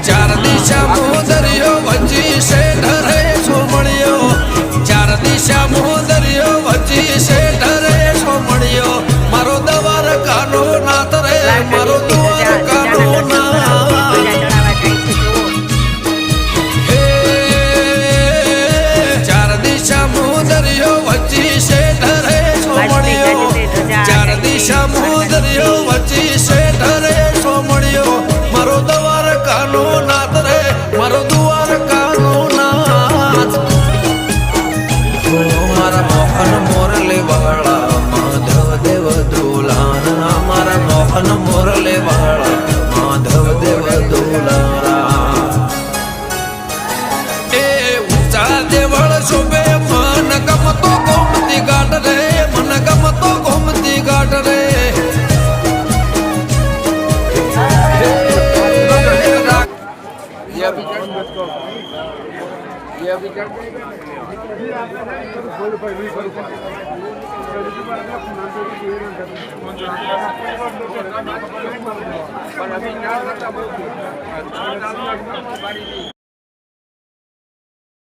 ચાર દિશા મોદરિયો વચ્ચી શેઠ રે સોમણિયો ચાર દિશા મોદરિયો વચ્ચી શેઠ રે સોમણિયો મારો દ્વારકાનો નાથ રે મારો દ્વારકાનો નાથ હે ચાર દિશા મોદરિયો વચ્ચી શેઠ રે સોમણિયો ચાર દિશા મોદરિયો વચ્ચી શેઠ રે સોમણિયો મારો દ્વારકાનો નાથ રે મારો દ્વારકાનો નાથ મારા મોહન મોરલે વાળા માધવ દેવ દુલારા મારા મોહન મોરલે વાળા માધવ દેવ દુલારા એ ઊંચા દેવળ શોભે મન ગમતો ગોમતી ઘાટ રે મન ગમતો ગોમતી ઘાટ રે ये अभी चढ़ जाएगा